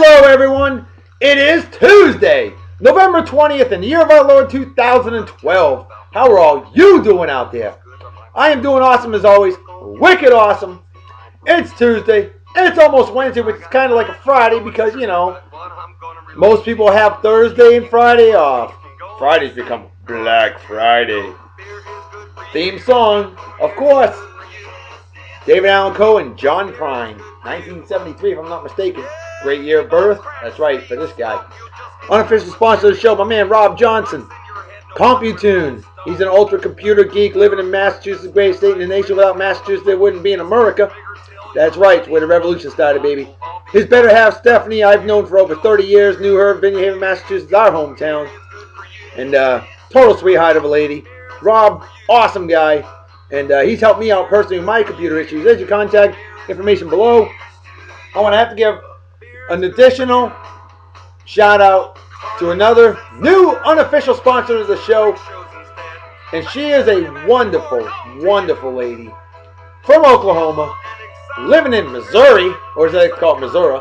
Hello, everyone. It is Tuesday, November 20th in the year of our Lord 2012. How are all you doing out there? I am doing awesome as always. Wicked awesome. It's Tuesday, and it's almost Wednesday, which is kind of like a Friday because, most people have Thursday and Friday off. Fridays become Black Friday. Theme song, of course. David Allan Coe and John Prine, 1973 if I'm not mistaken. Great year of birth. That's right, for this guy. Unofficial sponsor of the show, my man Rob Johnson. Computune. He's an ultra computer geek living in Massachusetts, greatest state in the nation. Without Massachusetts, there wouldn't be in America. That's right, it's where the revolution started, baby. His better half, Stephanie, I've known for over 30 years. Knew her in Vineyard Haven, Massachusetts, our hometown. And total sweetheart of a lady. Rob, awesome guy. And he's helped me out personally with my computer issues. There's your contact information below. I want to have to give an additional shout out to another new unofficial sponsor of the show. And she is a wonderful, wonderful lady from Oklahoma, living in Missouri, or as they call it, Missouri.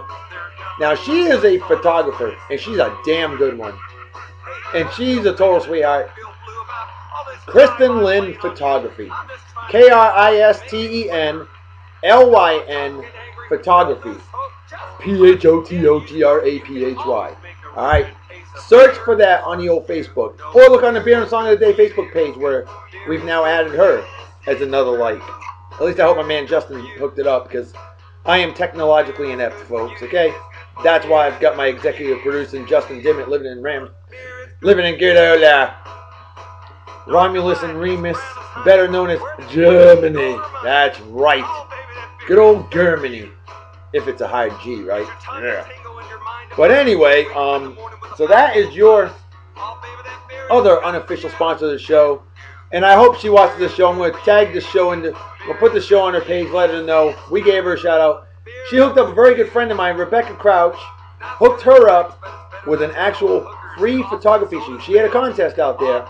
Now, she is a photographer, and she's a damn good one. And she's a total sweetheart. Kristen Lynn Photography. KRISTENLYN Photography. PHOTOGRAPHY. Alright. Search for that on the old Facebook. Or look on the Beer and Song of the Day Facebook page where we've now added her as another like. At least I hope my man Justin hooked it up because I am technologically inept, folks. Okay? That's why I've got my executive producer Justin Dimmitt living in good old Romulus and Remus, better known as Germany. That's right. Good old Germany. If it's a high G, right? Yeah. But anyway, so that is your other unofficial sponsor of the show. And I hope she watches the show. I'm going to tag the show we'll put the show on her page, let her know. We gave her a shout out. She hooked up a very good friend of mine, Rebecca Crouch, hooked her up with an actual free photography shoot. She had a contest out there.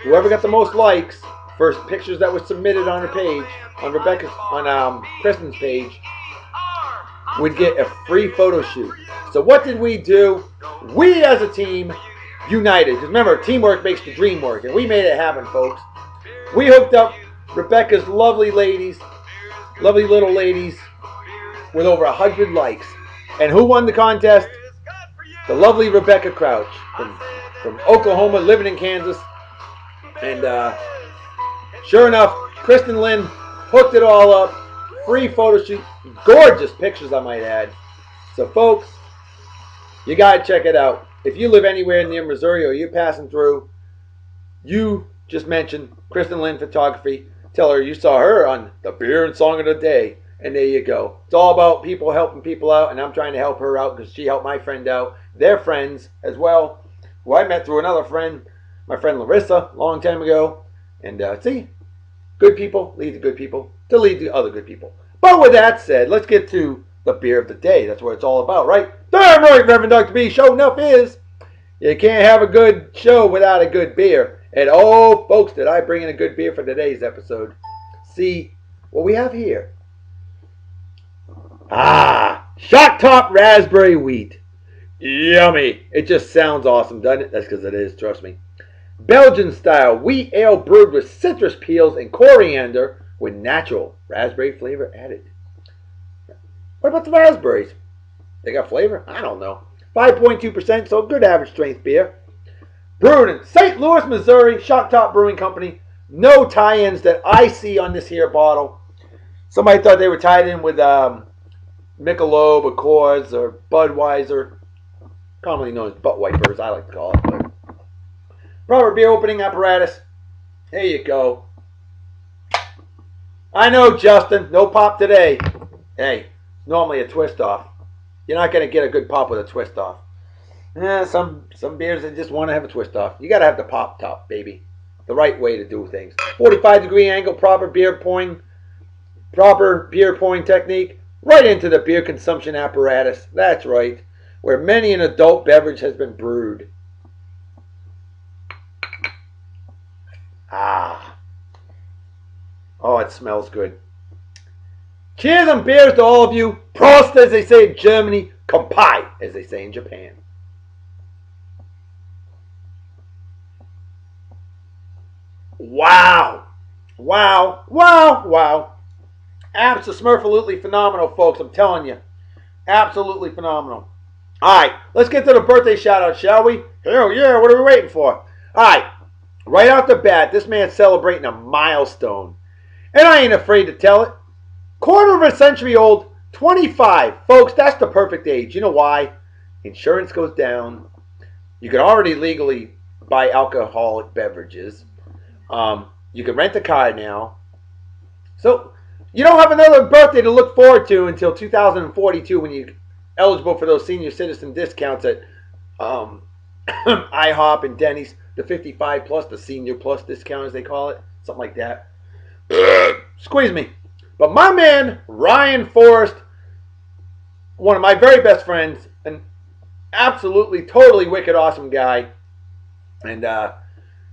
Whoever got the most likes for pictures that were submitted on her page, on Kristen's page, would get a free photo shoot. So what did we do? We as a team united. Because remember, teamwork makes the dream work. And we made it happen, folks. We hooked up Rebecca's lovely little ladies, with over 100 likes. And who won the contest? The lovely Rebecca Crouch from Oklahoma, living in Kansas. And sure enough, Kristen Lynn hooked it all up. Free photo shoot. Gorgeous pictures, I might add. So, folks, you got to check it out. If you live anywhere near Missouri or you're passing through, you just mentioned Kristen Lynn Photography. Tell her you saw her on the Beer and Song of the Day. And there you go. It's all about people helping people out. And I'm trying to help her out because she helped my friend out. Their friends as well, who I met through another friend. My friend Larissa, a long time ago. And see, good people lead to good people to lead to other good people. But with that said, let's get to the beer of the day. That's what it's all about, right? Damn right, Reverend Dr. B. Show enough is. You can't have a good show without a good beer. And oh, folks, did I bring in a good beer for today's episode. See what we have here. Shock Top Raspberry Wheat. Yummy. It just sounds awesome, doesn't it? That's because it is, trust me. Belgian style wheat ale brewed with citrus peels and coriander with natural raspberry flavor added. What about the raspberries? They got flavor? I don't know. 5.2%, so good average strength beer. Brewed in St. Louis, Missouri, Shock Top Brewing Company. No tie-ins that I see on this here bottle. Somebody thought they were tied in with Michelob, or Coors, or Budweiser. Commonly known as butt wipers, I like to call it. But proper beer opening apparatus. There you go. I know, Justin. No pop today. Hey, normally a twist off. You're not going to get a good pop with a twist off. Some beers that just want to have a twist off. You got to have the pop top, baby. The right way to do things. 45-degree angle, proper beer pouring technique. Right into the beer consumption apparatus. That's right. Where many an adult beverage has been brewed. Oh, it smells good. Cheers and beers to all of you. Prost, as they say in Germany. Kampai, as they say in Japan. Wow. Wow. Wow. Wow. Absolutely phenomenal, folks. I'm telling you. Absolutely phenomenal. All right, let's get to the birthday shout out, shall we? Hell yeah, what are we waiting for? All right, right off the bat, this man's celebrating a milestone. And I ain't afraid to tell it. Quarter of a century old, 25. Folks, that's the perfect age. You know why? Insurance goes down. You can already legally buy alcoholic beverages. You can rent a car now. So you don't have another birthday to look forward to until 2042 when you're eligible for those senior citizen discounts at IHOP and Denny's. The 55 plus, the senior plus discount as they call it. Something like that. Squeeze me. But my man, Ryan Forrest, one of my very best friends, an absolutely, totally wicked, awesome guy. And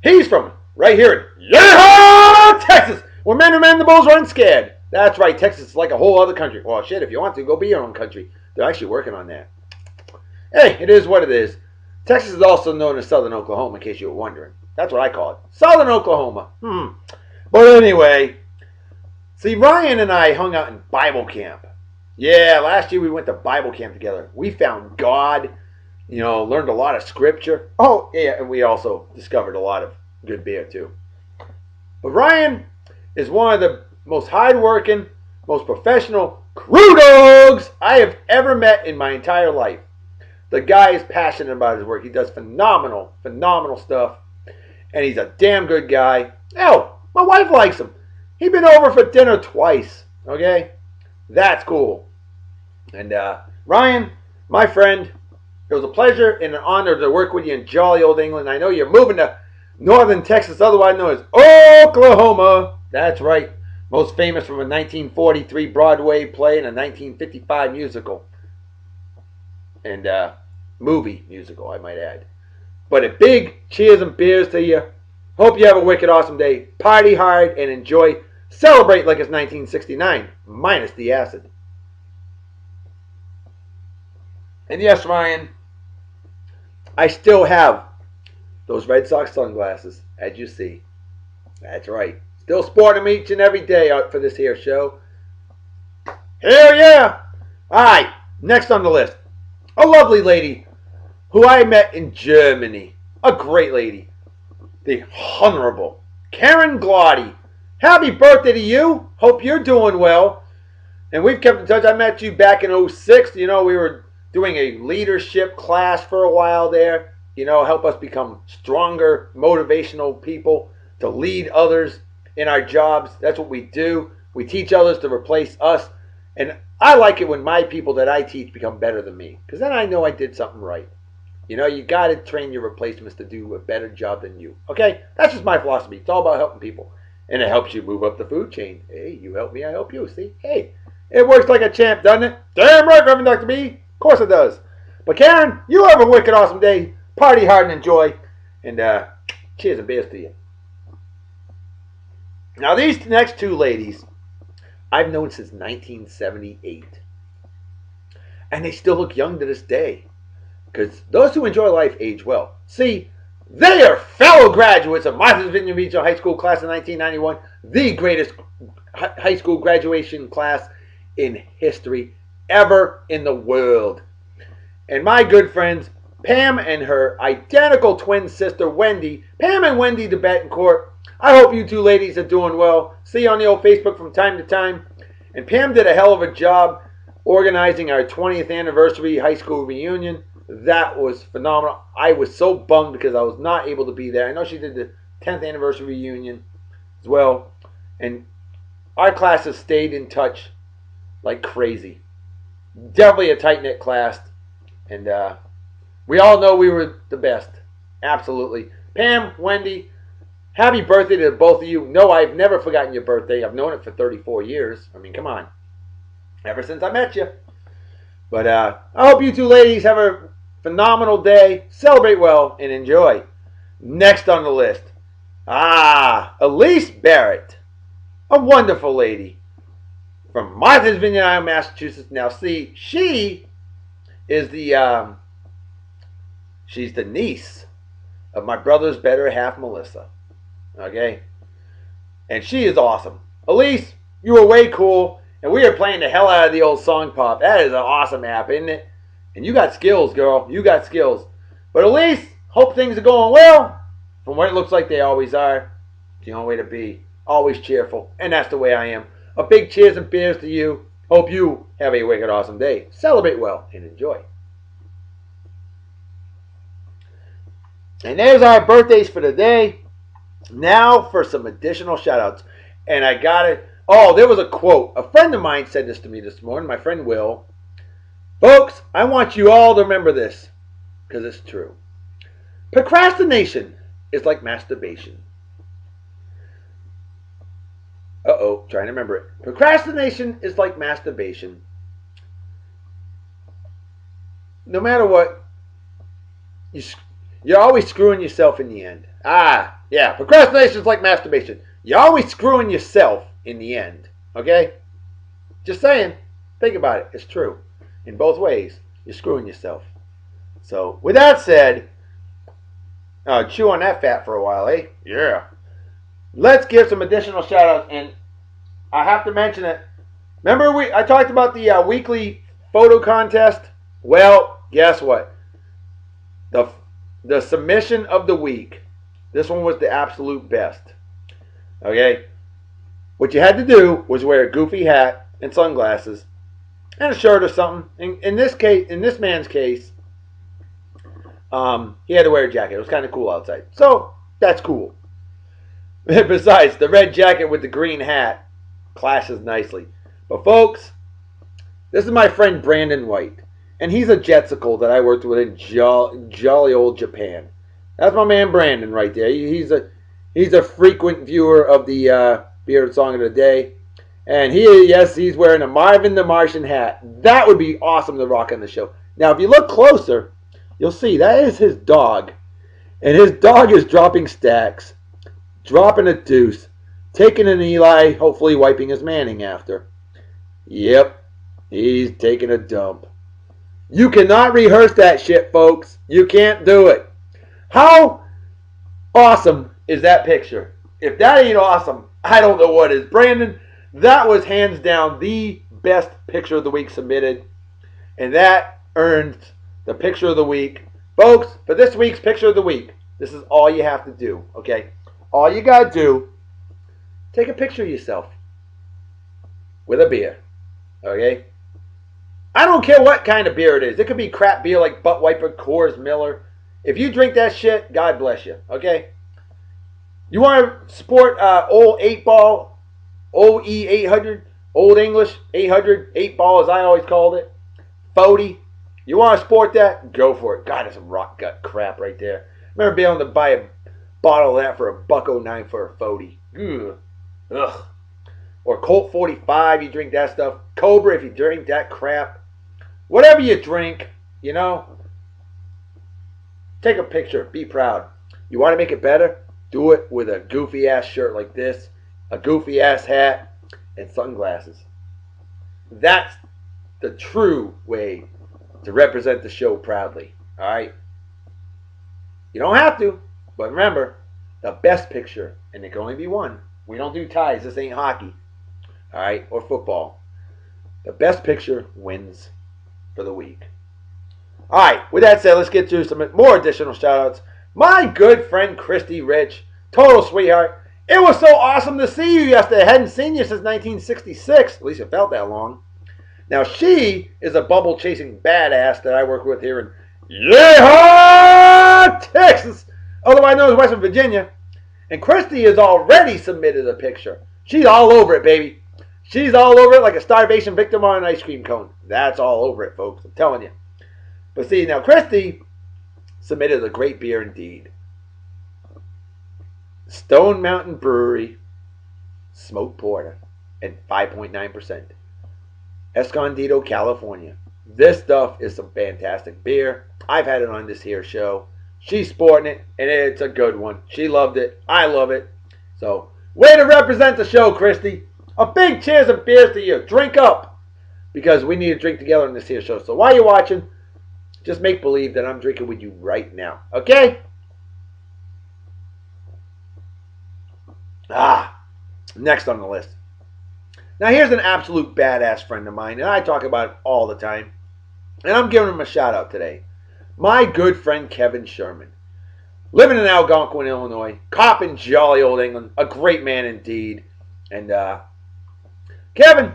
he's from right here in Yeehaw, Texas, where men and mandibles run scared. That's right, Texas is like a whole other country. Well, shit, if you want to, go be your own country. They're actually working on that. Hey, it is what it is. Texas is also known as Southern Oklahoma, in case you were wondering. That's what I call it. Southern Oklahoma. But anyway, see, Ryan and I hung out in Bible camp. Yeah, last year we went to Bible camp together. We found God, learned a lot of scripture. Oh, yeah, and we also discovered a lot of good beer, too. But Ryan is one of the most hard-working, most professional crew dogs I have ever met in my entire life. The guy is passionate about his work. He does phenomenal stuff. And he's a damn good guy. Hell, my wife likes him. He's been over for dinner twice. Okay? That's cool. And Ryan, my friend, it was a pleasure and an honor to work with you in jolly old England. I know you're moving to northern Texas, otherwise known as Oklahoma. That's right. Most famous from a 1943 Broadway play and a 1955 musical. And movie musical, I might add. But a big cheers and beers to you. Hope you have a wicked awesome day. Party hard and enjoy. Celebrate like it's 1969, minus the acid. And yes, Ryan, I still have those Red Sox sunglasses, as you see. That's right. Still sporting them each and every day out for this here show. Hell yeah! Alright, next on the list. A lovely lady who I met in Germany. A great lady. The Honorable Karen Glotty. Happy birthday to you. Hope you're doing well. And we've kept in touch. I met you back in 06. We were doing a leadership class for a while there. Help us become stronger, motivational people to lead others in our jobs. That's what we do. We teach others to replace us. And I like it when my people that I teach become better than me. Because then I know I did something right. You got to train your replacements to do a better job than you. Okay? That's just my philosophy. It's all about helping people. And it helps you move up the food chain. Hey, you help me, I help you. See? Hey, it works like a champ, doesn't it? Damn right, Reverend Dr. B. Of course it does. But Karen, you have a wicked awesome day. Party hard and enjoy. And cheers and beers to you. Now, these next two ladies, I've known since 1978. And they still look young to this day. Because those who enjoy life age well. See, they are fellow graduates of Martha's Vineyard Regional High School class of 1991. The greatest high school graduation class in history ever in the world. And my good friends, Pam and her identical twin sister, Wendy. Pam and Wendy de Betancourt. I hope you two ladies are doing well. See you on the old Facebook from time to time. And Pam did a hell of a job organizing our 20th anniversary high school reunion. That was phenomenal. I was so bummed because I was not able to be there. I know she did the 10th anniversary reunion as well. And our classes stayed in touch like crazy. Definitely a tight-knit class. And we all know we were the best. Absolutely. Pam, Wendy, happy birthday to both of you. No, I've never forgotten your birthday. I've known it for 34 years. I mean, come on. Ever since I met you. But I hope you two ladies have a phenomenal day. Celebrate well and enjoy. Next on the list. Elise Barrett. A wonderful lady. From Martha's Vineyard, Massachusetts. Now see, she is she's the niece of my brother's better half, Melissa. Okay? And she is awesome. Elise, you were way cool, and we are playing the hell out of the old Song Pop. That is an awesome app, isn't it? And you got skills, girl. You got skills. But Elise, hope things are going well. From what it looks like they always are. It's the only way to be. Always cheerful. And that's the way I am. A big cheers and beers to you. Hope you have a wicked awesome day. Celebrate well and enjoy. And there's our birthdays for the day. Now for some additional shout outs. And I got it. Oh, there was a quote. A friend of mine said this to me this morning. My friend Will. Folks, I want you all to remember this. Because it's true. Procrastination is like masturbation. Uh-oh, trying to remember it. Procrastination is like masturbation. No matter what, you're always screwing yourself in the end. Ah, yeah, procrastination is like masturbation. You're always screwing yourself in the end. Okay? Just saying. Think about it. It's true. In both ways, you're screwing yourself. So, with that said, chew on that fat for a while, eh? Yeah. Let's give some additional shout outs, and I have to mention it. Remember I talked about the weekly photo contest? Well, guess what? The submission of the week, this one was the absolute best. Okay? What you had to do was wear a goofy hat and sunglasses and a shirt or something. In this man's case, he had to wear a jacket. It was kind of cool outside. So, that's cool. Besides, the red jacket with the green hat clashes nicely. But folks, this is my friend Brandon White. And he's a jetsicle that I worked with in jolly old Japan. That's my man Brandon right there. He's a frequent viewer of the Bearded Song of the Day. And he's wearing a Marvin the Martian hat. That would be awesome to rock on the show. Now, if you look closer, you'll see that is his dog. And his dog is dropping stacks, dropping a deuce, taking an Eli, hopefully wiping his Manning after. Yep, he's taking a dump. You cannot rehearse that shit, folks. You can't do it. How awesome is that picture? If that ain't awesome, I don't know what is. Brandon, that was hands down the best picture of the week submitted. And that earned the picture of the week. Folks, for this week's picture of the week, this is all you have to do, okay? All you got to do, take a picture of yourself with a beer, okay? I don't care what kind of beer it is. It could be crap beer like Butt Wiper, Coors, Miller. If you drink that shit, God bless you, okay? You want to support old 8-ball, OE 800, Old English 800, 8-ball as I always called it, 40. You want to support that? Go for it. God, that's some rock gut crap right there. Remember being able to buy a bottle of that for $1.09 for a 40. Ugh. Or Colt 45, you drink that stuff. Cobra, if you drink that crap. Whatever you drink, you know, take a picture. Be proud. You want to make it better? Do it with a goofy-ass shirt like this, a goofy-ass hat, and sunglasses. That's the true way to represent the show proudly. All right? You don't have to, but remember, the best picture, and it can only be one. We don't do ties. This ain't hockey. All right? Or football. The best picture wins for the week. All right. With that said, let's get to some more additional shout-outs. My good friend Christy Rich, total sweetheart. It was so awesome to see you yesterday. I hadn't seen you since 1966. At least it felt that long. Now, she is a bubble-chasing badass that I work with here in Yeehaw, Texas, otherwise known as Western Virginia. And Christy has already submitted a picture. She's all over it, baby. She's all over it like a starvation victim on an ice cream cone. That's all over it, folks. I'm telling you. But see, now Christy submitted a great beer indeed. Stone Mountain Brewery Smoked Porter at 5.9%. Escondido, California. This stuff is some fantastic beer. I've had it on this here show. She's sporting it, and it's a good one. She loved it. I love it. So, way to represent the show, Christy. A big cheers and beers to you. Drink up, because we need to drink together on this here show. So while you're watching, Just make believe that I'm drinking with you right now. Okay? Next on the list. Now here's an absolute badass friend of mine, and I talk about it all the time. And I'm giving him a shout out today. My good friend Kevin Sherman. Living in Algonquin, Illinois. Cop in jolly old England. A great man indeed. And Kevin,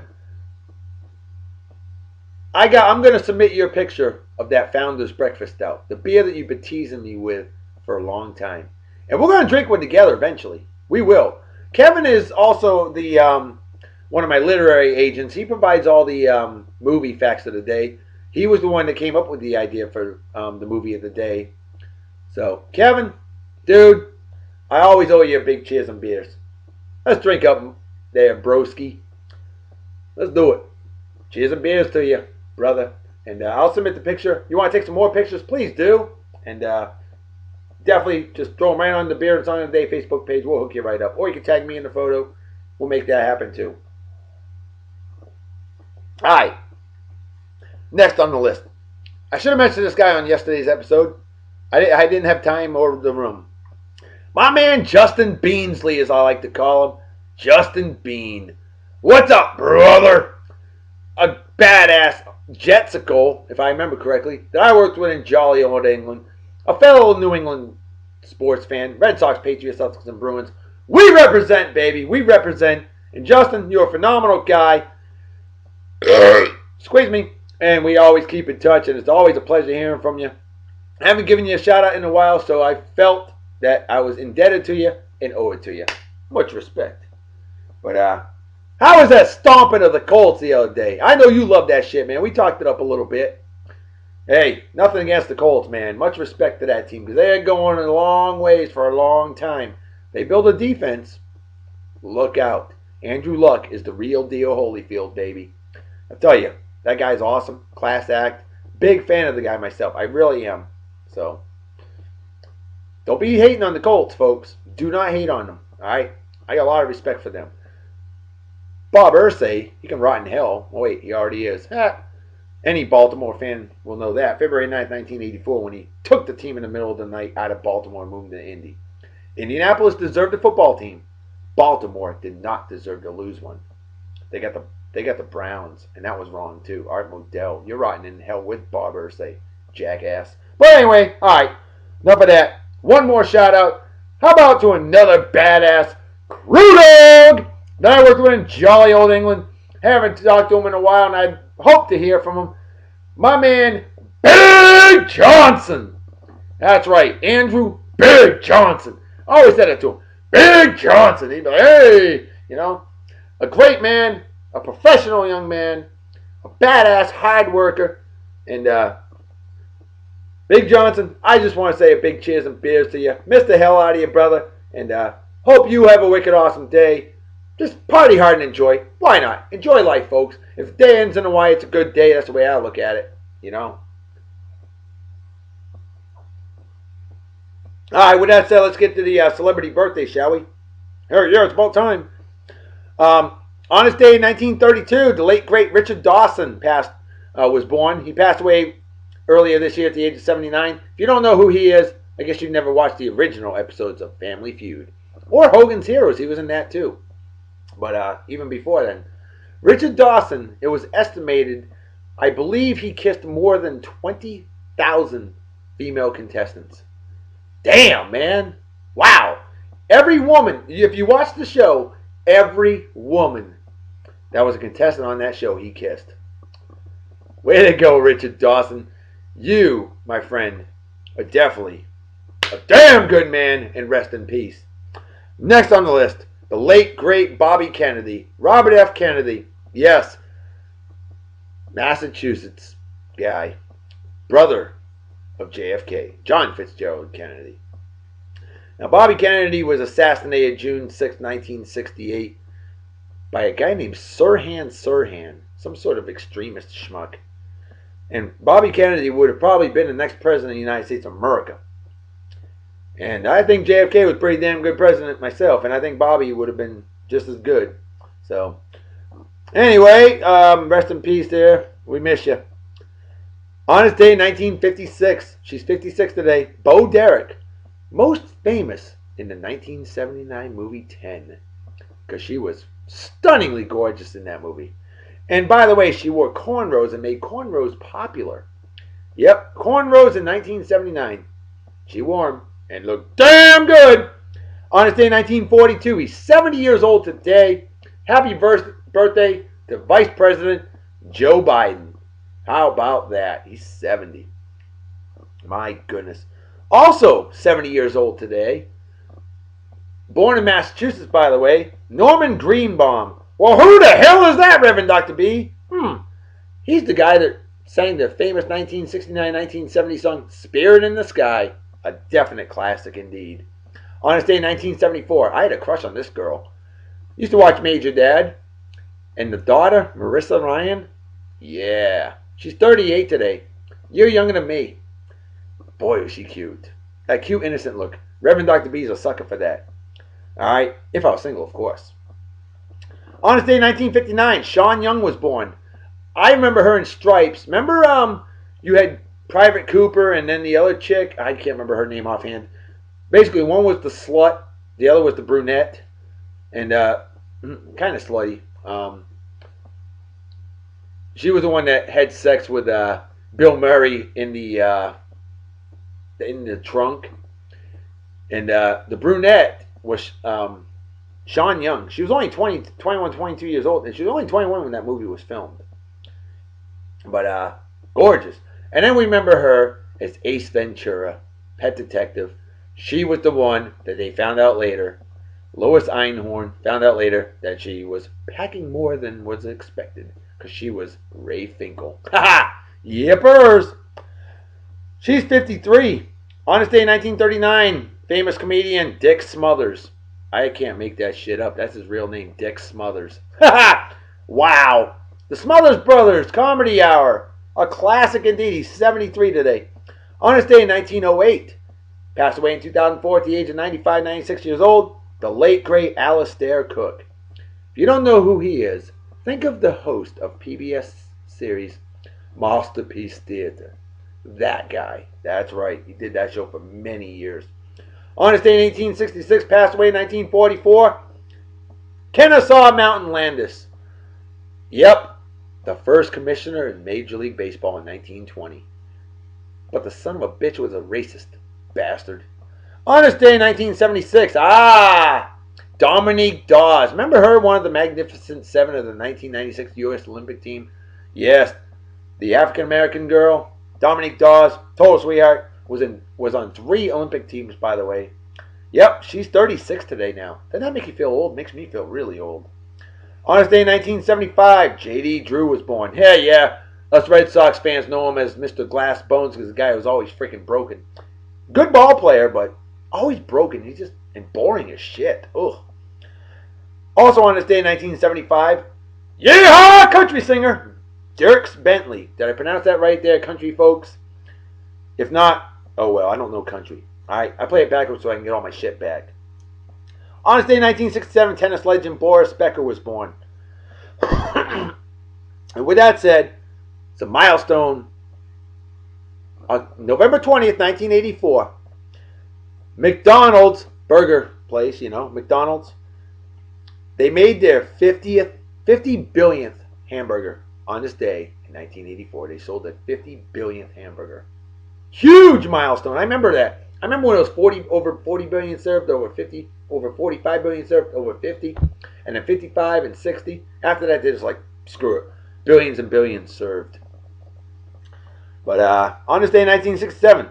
I'm going to submit your picture of that Founder's Breakfast Stout. The beer that you've been teasing me with for a long time. And we're going to drink one together eventually. We will. Kevin is also the one of my literary agents. He provides all the movie facts of the day. He was the one that came up with the idea for the movie of the day. So, Kevin, dude, I always owe you a big cheers and beers. Let's drink up there, broski. Let's do it. Cheers and beers to you, brother. And I'll submit the picture. You want to take some more pictures? Please do. And definitely just throw them right on the Beer and Song of the Day Facebook page. We'll hook you right up. Or you can tag me in the photo. We'll make that happen too. All right. Next on the list. I should have mentioned this guy on yesterday's episode. I didn't have time or the room. My man Justin Beansley, as I like to call him. Justin Bean. What's up, brother? A badass jetsicle, if I remember correctly, that I worked with in jolly old England. A fellow New England sports fan. Red Sox, Patriots, Celtics, and Bruins. We represent, baby. We represent. And Justin, you're a phenomenal guy. Squeeze me. And we always keep in touch, and it's always a pleasure hearing from you. I haven't given you a shout out in a while, so I felt that I was indebted to you and owe it to you. Much respect. But how was that stomping of the Colts the other day? I know you love that shit, man. We talked it up a little bit. Hey, nothing against the Colts, man. Much respect to that team because they're going a long ways for a long time. They build a defense. Look out. Andrew Luck is the real deal Holyfield, baby. I tell you, that guy's awesome. Class act. Big fan of the guy myself. I really am. So, don't be hating on the Colts, folks. Do not hate on them. All right? I got a lot of respect for them. Bob Irsay, he can rot in hell. Oh, wait, he already is. Any Baltimore fan will know that. February 9th, 1984, when he took the team in the middle of the night out of Baltimore and moved to Indy. Indianapolis deserved a football team. Baltimore did not deserve to lose one. They got the Browns, and that was wrong too. Art Modell, you're rotting in hell with Bob Irsay, jackass. But anyway, all right, enough of that. One more shout out. How about to another badass crew dog that I worked with in jolly old England. Haven't talked to him in a while, and I hope to hear from him. My man, Big Johnson. That's right, Andrew Big Johnson. I always said it to him. Big Johnson. He'd be like, hey, you know, a great man, a professional young man, a badass hard worker, and Big Johnson, I just want to say a big cheers and beers to you. Miss the hell out of you, brother, and hope you have a wicked awesome day. Just party hard and enjoy. Why not? Enjoy life, folks. If the day ends in a way, it's a good day. That's the way I look at it, you know. All right, with that said, let's get to the celebrity birthday, shall we? Yeah, it's about time. On this day in 1932, the late, great Richard Dawson was born. He passed away earlier this year at the age of 79. If you don't know who he is, I guess you've never watched the original episodes of Family Feud. Or Hogan's Heroes. He was in that too. But even before then. Richard Dawson, it was estimated, I believe he kissed more than 20,000 female contestants. Damn, man. Wow. Every woman, if you watch the show, every woman that was a contestant on that show, he kissed. Way to go, Richard Dawson. You, my friend, are definitely a damn good man, and rest in peace. Next on the list, the late, great Bobby Kennedy. Robert F. Kennedy. Yes. Massachusetts guy. Brother of JFK. John Fitzgerald Kennedy. Now, Bobby Kennedy was assassinated June 6, 1968 by a guy named Sirhan Sirhan. Some sort of extremist schmuck. And Bobby Kennedy would have probably been the next president of the United States of America. And I think JFK was a pretty damn good president myself. And I think Bobby would have been just as good. So, anyway, rest in peace there. We miss you. On this day, 1956, she's 56 today, Bo Derek, most famous in the 1979 movie 10, because she was stunningly gorgeous in that movie. And by the way, she wore cornrows and made cornrows popular. Yep, cornrows in 1979. She wore them and looked damn good. On his day, 1942, he's 70 years old today. Happy birthday to Vice President Joe Biden. How about that? He's 70. My goodness. Also 70 years old today. Born in Massachusetts, by the way, Norman Greenbaum. Well, who the hell is that, Reverend Dr. B? He's the guy that sang the famous 1969-1970 song Spirit in the Sky. A definite classic indeed. On his day, 1974, I had a crush on this girl. Used to watch Major Dad. And the daughter, Marissa Ryan, yeah, she's 38 today. You're younger than me. Boy, was she cute. That cute, innocent look. Reverend Dr. B's a sucker for that. All right, if I was single, of course. On this day, 1959, Sean Young was born. I remember her in Stripes. Remember, you had Private Cooper and then the other chick. I can't remember her name offhand. Basically, one was the slut, the other was the brunette, and kind of slutty. She was the one that had sex with Bill Murray in the trunk, and the brunette was Sean Young. She was only 20, 21, 22 years old, and she was only 21 when that movie was filmed. But gorgeous. And then we remember her as Ace Ventura, Pet Detective. She was the one that they found out later. Lois Einhorn found out later that she was packing more than was expected because she was Ray Finkel. Haha! Yippers! She's 53. On this day, 1939, famous comedian Dick Smothers. I can't make that shit up. That's his real name, Dick Smothers. Haha! Wow! The Smothers Brothers Comedy Hour. A classic indeed. He's 73 today. On this day, 1908, passed away in 2004 at the age of 95, 96 years old, the late, great Alistair Cook. If you don't know who he is, think of the host of PBS series Masterpiece Theater. That guy. That's right. He did that show for many years. On this day in 1866, passed away in 1944, Kennesaw Mountain Landis. Yep, the first commissioner in Major League Baseball in 1920. But the son of a bitch was a racist bastard. On this day in 1976, Dominique Dawes. Remember her, one of the Magnificent Seven of the 1996 U.S. Olympic team? Yes, the African-American girl, Dominique Dawes, total sweetheart, was on 3 Olympic teams, by the way. Yep, she's 36 today now. Doesn't that make you feel old? Makes me feel really old. On this day in 1975, J.D. Drew was born. Yeah, us Red Sox fans know him as Mr. Glass Bones because the guy was always freaking broken. Good ball player, but always broken. He's just and boring as shit. Ugh. Also on this day in 1975, yeehaw, country singer, Dierks Bentley. Did I pronounce that right there, country folks? If not, oh well, I don't know country. Alright, I play it backwards so I can get all my shit back. On this day in 1967, tennis legend Boris Becker was born. And with that said, it's a milestone. On November 20th, 1984, McDonald's burger place, McDonald's, they made their 50 billionth hamburger on this day in 1984. They sold their 50 billionth hamburger. Huge milestone. I remember that. I remember when it was over 40 billion served, over 50, over 45 billion served, over 50, and then 55 and 60. After that, they just like, screw it. Billions and billions served. But on this day in 1967,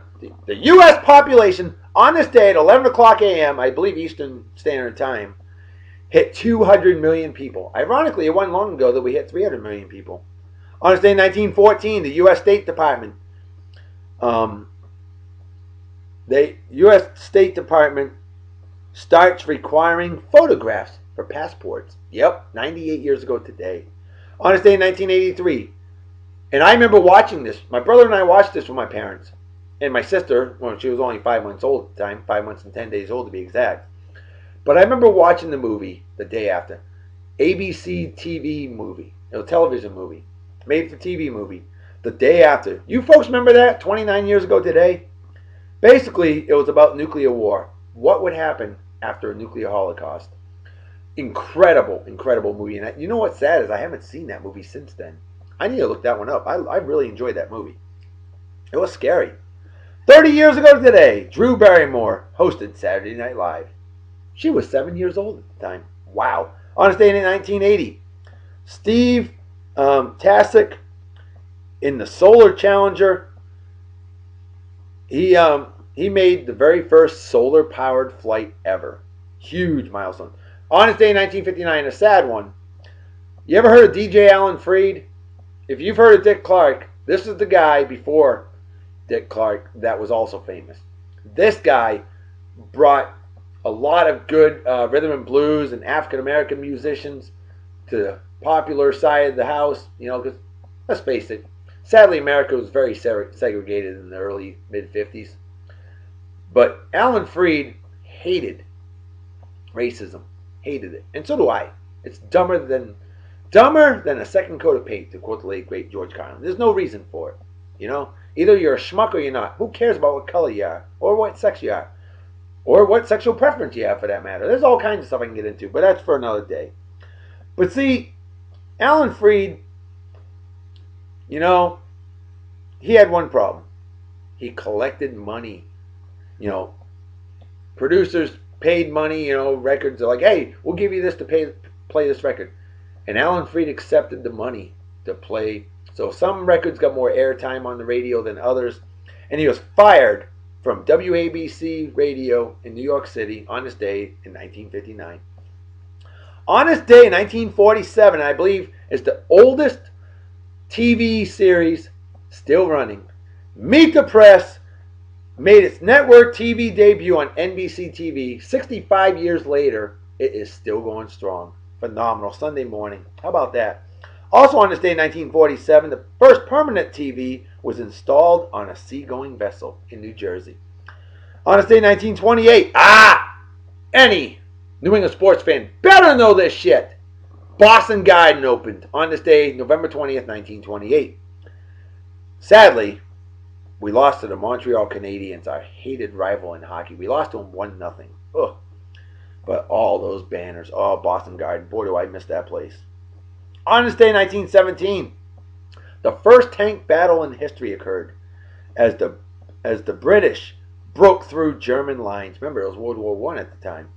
the U.S. population on this day at 11 o'clock a.m., I believe Eastern Standard Time, hit 200 million people. Ironically, it wasn't long ago that we hit 300 million people. On this day in 1914, the U.S. State Department, starts requiring photographs for passports. Yep, 98 years ago today. On this day in 1983, and I remember watching this. My brother and I watched this with my parents. And my sister, well, she was only 5 months old at the time, 5 months and 10 days old to be exact. But I remember watching the movie the day after. ABC TV movie. It was a television movie. Made for TV movie. The Day After. You folks remember that? 29 years ago today? Basically, it was about nuclear war. What would happen after a nuclear holocaust? Incredible, incredible movie. And you know what's sad is I haven't seen that movie since then. I need to look that one up. I really enjoyed that movie. It was scary. 30 years ago today, Drew Barrymore hosted Saturday Night Live. She was 7 years old at the time. Wow. On this day in 1980, Steve Tasic in the Solar Challenger, he made the very first solar-powered flight ever. Huge milestone. On this day in 1959, a sad one. You ever heard of DJ Alan Freed? If you've heard of Dick Clark, this is the guy before Dick Clark that was also famous. This guy brought a lot of good rhythm and blues and African-American musicians to the popular side of the house, you know, because let's face it, sadly America was very segregated in the early mid-50s. But Alan Freed hated racism, hated it, and so do I. It's dumber than a second coat of paint, to quote the late great George Carlin. There's no reason for it, you know. Either you're a schmuck or you're not. Who cares about what color you are, or what sex you are, or what sexual preference you have, for that matter? There's all kinds of stuff I can get into, but that's for another day. But see, Alan Freed, you know, he had one problem. He collected money. You know, producers paid money, you know, records are like, hey, we'll give you this to play this record. And Alan Freed accepted the money to play. So some records got more airtime on the radio than others. And he was fired from WABC radio in New York City on this day in 1959. On this day in 1947, I believe, is the oldest TV series still running. Meet the Press made its network TV debut on NBC TV. 65 years later, it is still going strong. Phenomenal. Sunday morning. How about that? Also on this day in 1947, the first permanent TV was installed on a seagoing vessel in New Jersey. On this day in 1928, any New England sports fan better know this shit. Boston Garden opened on this day, November 20th, 1928. Sadly, we lost to the Montreal Canadiens, our hated rival in hockey. We lost to them 1-0. Ugh. But all those banners, Boston Garden, boy do I miss that place. On this day in 1917, the first tank battle in history occurred as the British broke through German lines. Remember, it was World War I at the time.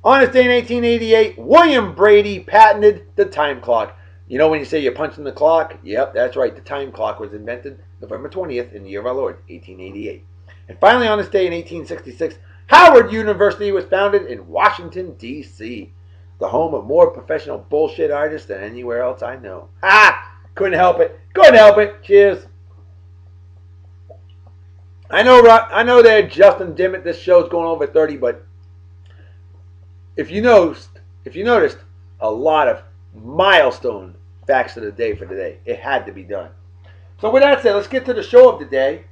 On this day in 1888, William Brady patented the time clock. You know when you say you're punching the clock? Yep, that's right. The time clock was invented November 20th in the year of our Lord, 1888. And finally on this day in 1866, Howard University was founded in Washington, D.C., the home of more professional bullshit artists than anywhere else I know. Couldn't help it. Couldn't help it. Cheers. I know that Justin Dimmitt, this show's going over 30, but if you noticed, a lot of milestone facts of the day for today. It had to be done. So with that said, let's get to the show of the day.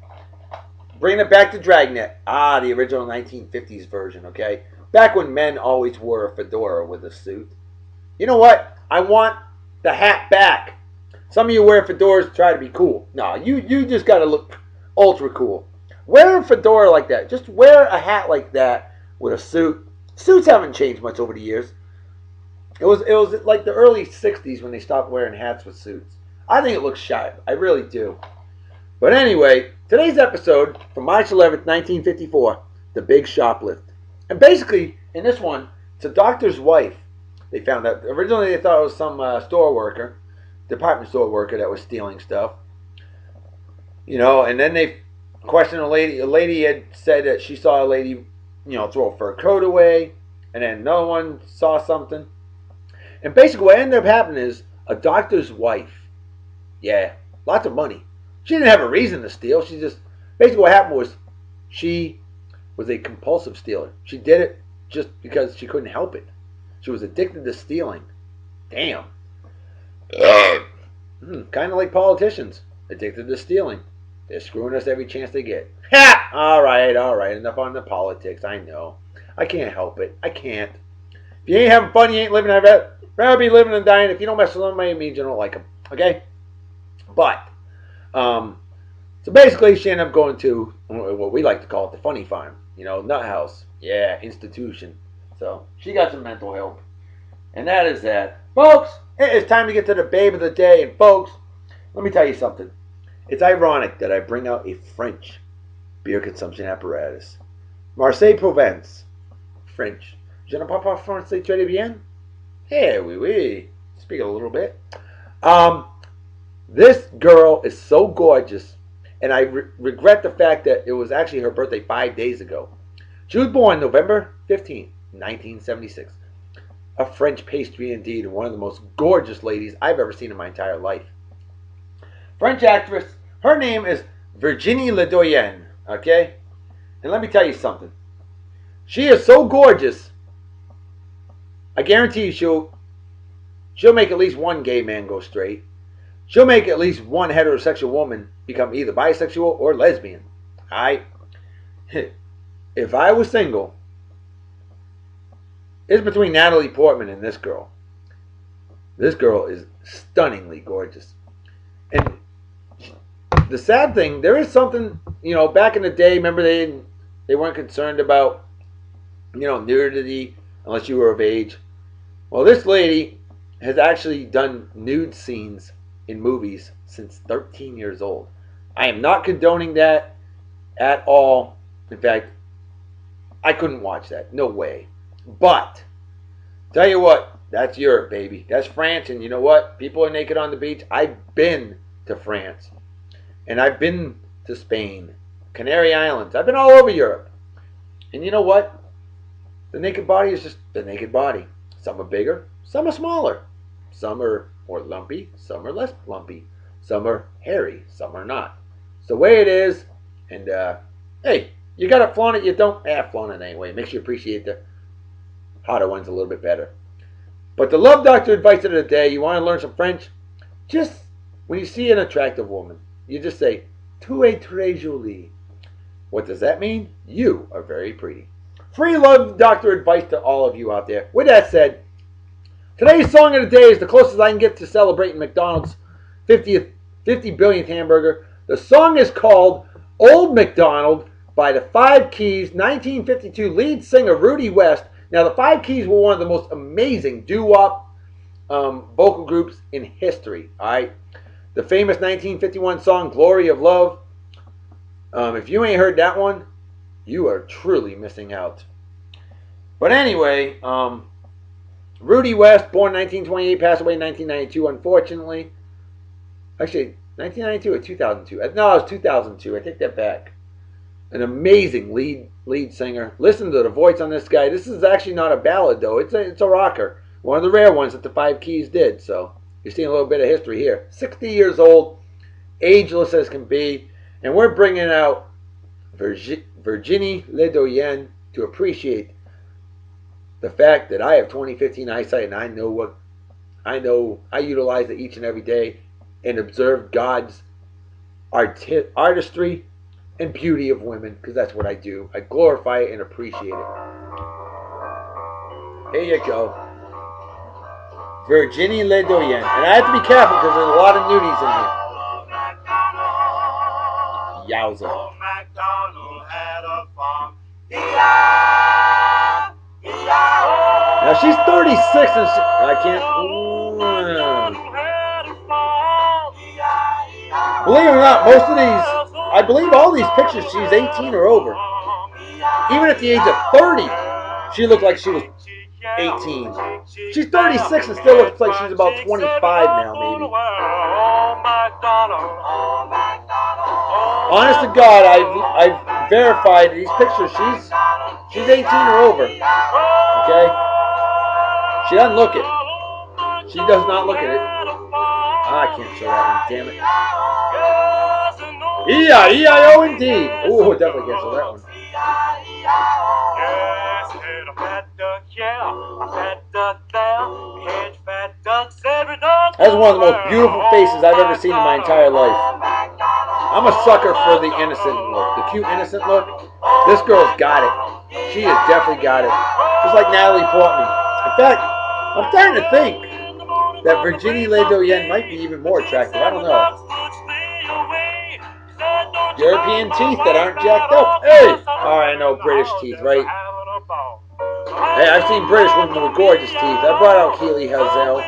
Bringing it back to Dragnet. The original 1950s version, okay? Back when men always wore a fedora with a suit. You know what? I want the hat back. Some of you wear fedoras to try to be cool. No, you just got to look ultra cool. Wear a fedora like that. Just wear a hat like that with a suit. Suits haven't changed much over the years. It was like the early 60s when they stopped wearing hats with suits. I think it looks sharp. I really do. But anyway, today's episode from March 11th, 1954, The Big Shoplift. And basically, in this one, it's a doctor's wife. They found out. Originally, they thought it was some department store worker that was stealing stuff. You know, and then they questioned a lady. A lady had said that she saw a lady, throw a fur coat away. And then another one saw something. And basically what ended up happening is a doctor's wife. Yeah, lots of money. She didn't have a reason to steal. Basically what happened was she was a compulsive stealer. She did it just because she couldn't help it. She was addicted to stealing. Damn. Kind of like politicians. Addicted to stealing. They're screwing us every chance they get. Ha! All right. Enough on the politics. I know. I can't help it. I can't. If you ain't having fun, you ain't living. I'd rather be living and dying. If you don't mess with them, it means you don't like them. Okay? But So basically, she ended up going to what we like to call it the funny farm. Nut house. Yeah, institution. So she got some mental help. And that is that. Folks, it is time to get to the babe of the day. And folks, let me tell you something. It's ironic that I bring out a French beer consumption apparatus. Marseille Provence. French. Je ne parle pas français très bien. Hey, oui, oui. Speak a little bit. This girl is so gorgeous, and I regret the fact that it was actually her birthday 5 days ago. She was born November 15th, 1976. A French pastry indeed, and one of the most gorgeous ladies I've ever seen in my entire life. French actress, her name is Virginie Ledoyen, okay? And let me tell you something. She is so gorgeous, I guarantee you she'll make at least one gay man go straight. She'll make at least one heterosexual woman become either bisexual or lesbian. If I was single, it's between Natalie Portman and this girl. This girl is stunningly gorgeous. And the sad thing, there is something, back in the day, remember they weren't concerned about, nudity unless you were of age. Well, this lady has actually done nude scenes in movies since 13 years old. I am not condoning that at all. In fact, I couldn't watch that. No way. But, tell you what, that's Europe, baby. That's France, and you know what? People are naked on the beach. I've been to France. And I've been to Spain, Canary Islands. I've been all over Europe. And you know what? The naked body is just the naked body. Some are bigger, some are smaller. Some are more lumpy, some are less lumpy. Some are hairy, some are not. It's the way it is. And, hey, you got to flaunt it, you don't? Flaunt it anyway. It makes you appreciate the hotter ones a little bit better. But the love doctor advice of the day, you want to learn some French? Just when you see an attractive woman, you just say, "Tu es très jolie." What does that mean? You are very pretty. Free love doctor advice to all of you out there. With that said, today's song of the day is the closest I can get to celebrating McDonald's 50 billionth hamburger. The song is called Old MacDonald by the Five Keys, 1952 lead singer Rudy West. Now, the Five Keys were one of the most amazing doo-wop vocal groups in history. All right, the famous 1951 song "Glory of Love." If you ain't heard that one, you are truly missing out. But anyway, Rudy West, born 1928, passed away in 1992. Unfortunately, actually, 1992 or 2002? No, it was 2002. I take that back. An amazing lead singer. Listen to the voice on this guy. This is actually not a ballad, though. It's a rocker. One of the rare ones that the Five Keys did. So you're seeing a little bit of history here. 60 years old, ageless as can be, and we're bringing out Virginie Ledoyen to appreciate the fact that I have 2015 eyesight, and I know I utilize it each and every day and observe God's artistry and beauty of women, because that's what I do. I glorify it and appreciate it. Here you go. Virginie Ledoyen. And I have to be careful because there's a lot of nudies in here. Yowza. Now she's 36 and I can't. Believe it or not, most of these, I believe all these pictures, she's 18 or over. Even at the age of 30, she looked like she was 18. She's 36 and still looks like she's about 25 now, maybe. Honest to God, I've verified these pictures. She's 18 or over. Okay? She doesn't look it. She does not look at it. I can't show that one, damn it. E-I-E-I-O indeed. Oh, definitely can't show that one. That's one of the most beautiful faces I've ever seen in my entire life. I'm a sucker for the innocent look, the cute innocent look. This girl's got it. She has definitely got it. Just like Natalie Portman. In fact, I'm starting to think that Virginie Ledoyen might be even more attractive. I don't know. European teeth that aren't jacked up. Hey! Oh, I know British teeth, right? Hey, I've seen British women with gorgeous teeth. I brought out Keely Hazel.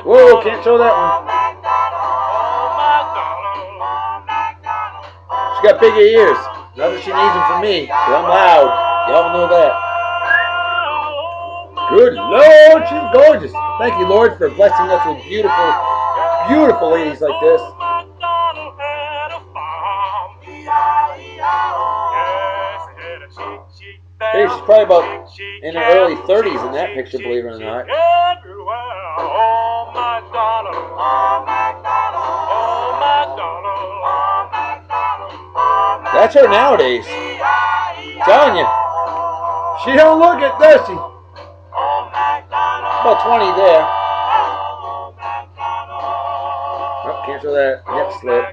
Whoa, can't show that one. She got bigger ears. Not that she needs them for me, because I'm loud. Y'all know that. Good Lord, she's gorgeous. Thank you, Lord, for blessing us with beautiful, beautiful ladies like this. Hey, she's probably about in her early 30s in that picture, believe it or not. That's her nowadays. I'm telling you. She don't look it, does she? About 20 there. Oh, can't show that neck slip.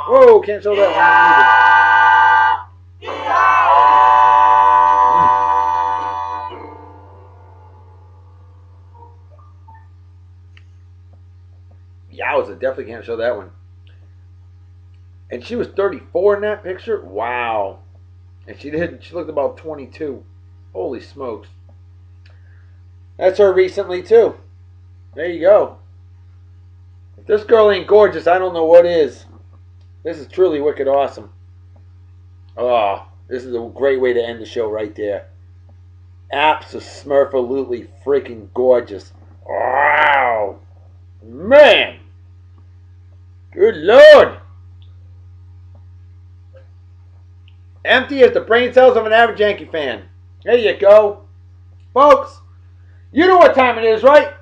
Whoa, can't show that one either. Yowza, definitely can't show that one. And she was 34 in that picture? Wow. And she looked about 22. Holy smokes. That's her recently too. There you go. If this girl ain't gorgeous, I don't know what is. This is truly wicked awesome. Oh, this is a great way to end the show right there. Absolutely freaking gorgeous. Wow. Man. Good Lord. Empty as the brain cells of an average Yankee fan. There you go. Folks, you know what time it is, right?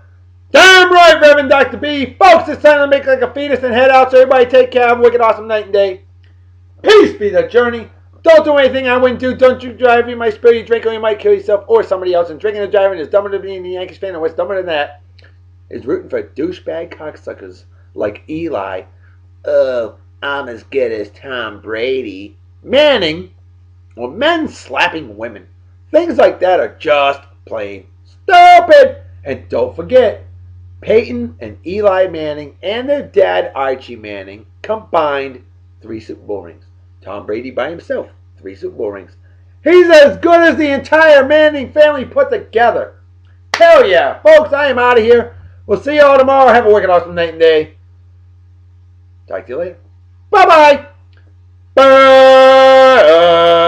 Damn right, Reverend Dr. B. Folks, it's time to make like a fetus and head out, so everybody take care. Have a wicked awesome night and day. Peace be the journey. Don't do anything I wouldn't do. Don't you drive. You might spill, you drink, or you might kill yourself or somebody else. And drinking and driving is dumber than being a Yankees fan. And what's dumber than that is rooting for douchebag cocksuckers like Eli. Oh, I'm as good as Tom Brady. Manning, or men slapping women. Things like that are just plain stupid. And don't forget, Peyton and Eli Manning and their dad Archie Manning combined 3 Super Bowl rings. Tom Brady by himself, 3 Super Bowl rings. He's as good as the entire Manning family put together. Hell yeah. Folks, I am out of here. We'll see you all tomorrow. Have a wicked awesome night and day. Talk to you later. Bye-bye. Bye.